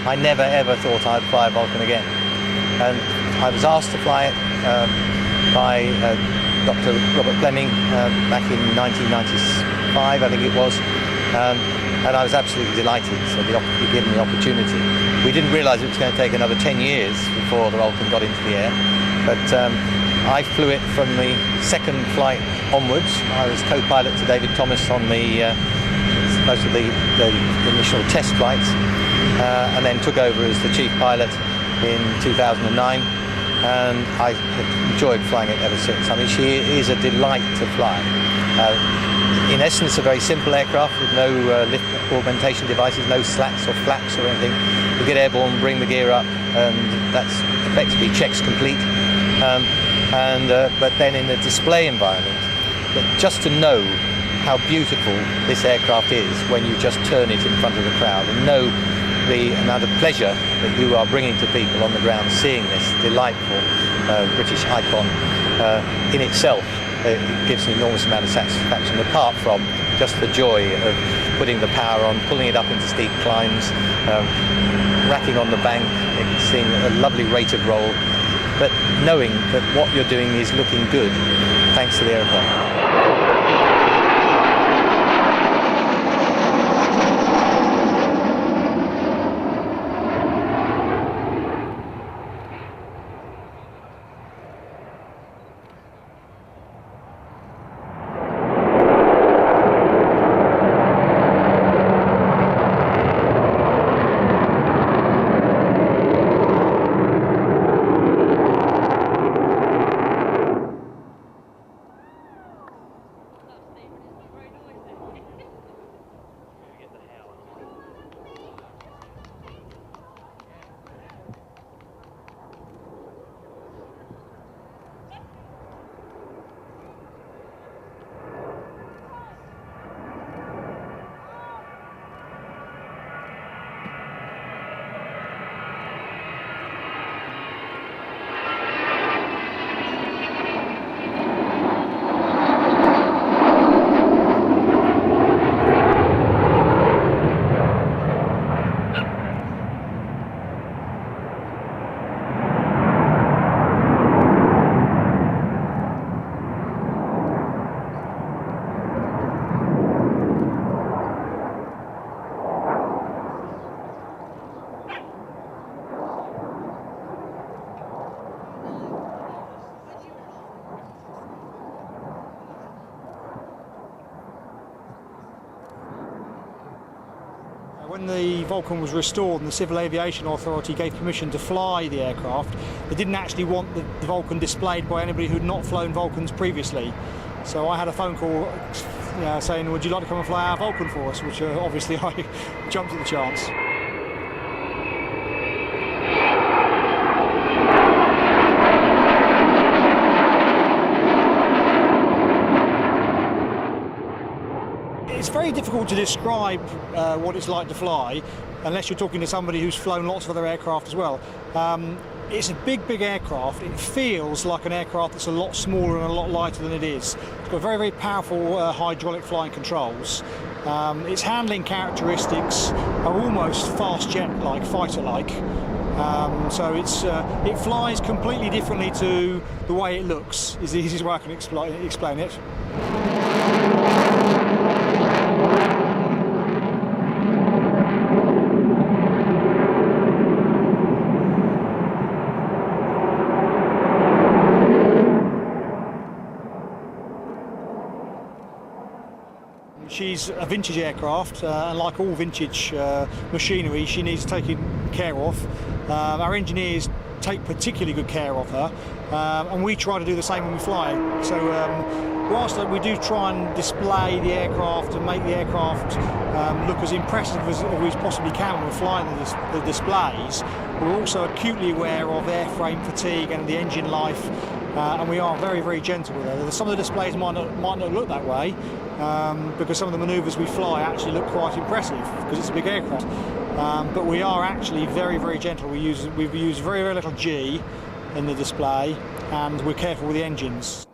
I never ever thought I'd fly a Vulcan again. And I was asked to fly it by Dr. Robert Fleming back in 1995, I think it was, and I was absolutely delighted to be given the opportunity. We didn't realise it was going to take another 10 years before the Vulcan got into the air, but I flew it from the second flight onwards. I was co-pilot to David Thomas on most of the initial test flights, and then took over as the chief pilot in 2009, and I have enjoyed flying it ever since. I mean, she is a delight to fly. In essence, a very simple aircraft with no lift augmentation devices, no slats or flaps or anything. You get airborne, bring the gear up, and that's effectively checks complete. But then in the display environment, just to know how beautiful this aircraft is when you just turn it in front of the crowd and know the amount of pleasure that you are bringing to people on the ground seeing this delightful British icon in itself, it gives an enormous amount of satisfaction, apart from just the joy of putting the power on, pulling it up into steep climbs, racking on the bank, seeing a lovely rate of roll, but knowing that what you're doing is looking good thanks to the aeroplane. When the Vulcan was restored and the Civil Aviation Authority gave permission to fly the aircraft, they didn't actually want the Vulcan displayed by anybody who'd not flown Vulcans previously. So I had a phone call saying, would you like to come and fly our Vulcan for us? Which obviously I jumped at the chance. It's very difficult to describe what it's like to fly unless you're talking to somebody who's flown lots of other aircraft as well. It's a big aircraft. It feels like an aircraft that's a lot smaller and a lot lighter than it is. It's got very powerful hydraulic flying controls. Its handling characteristics are almost fast jet-like, fighter-like. So it flies completely differently to the way it looks, is the easiest way I can explain it. She's a vintage aircraft, and like all vintage machinery, she needs taken care of. Our engineers take particularly good care of her, and we try to do the same when we fly. So whilst we do try and display the aircraft and make the aircraft look as impressive as we possibly can when we're flying the displays, we're also acutely aware of airframe fatigue and the engine life, and we are very gentle with her. Some of the displays might not look that way, because some of the manoeuvres we fly actually look quite impressive because it's a big aircraft. But we are actually very gentle. We use very little G in the display, and we're careful with the engines.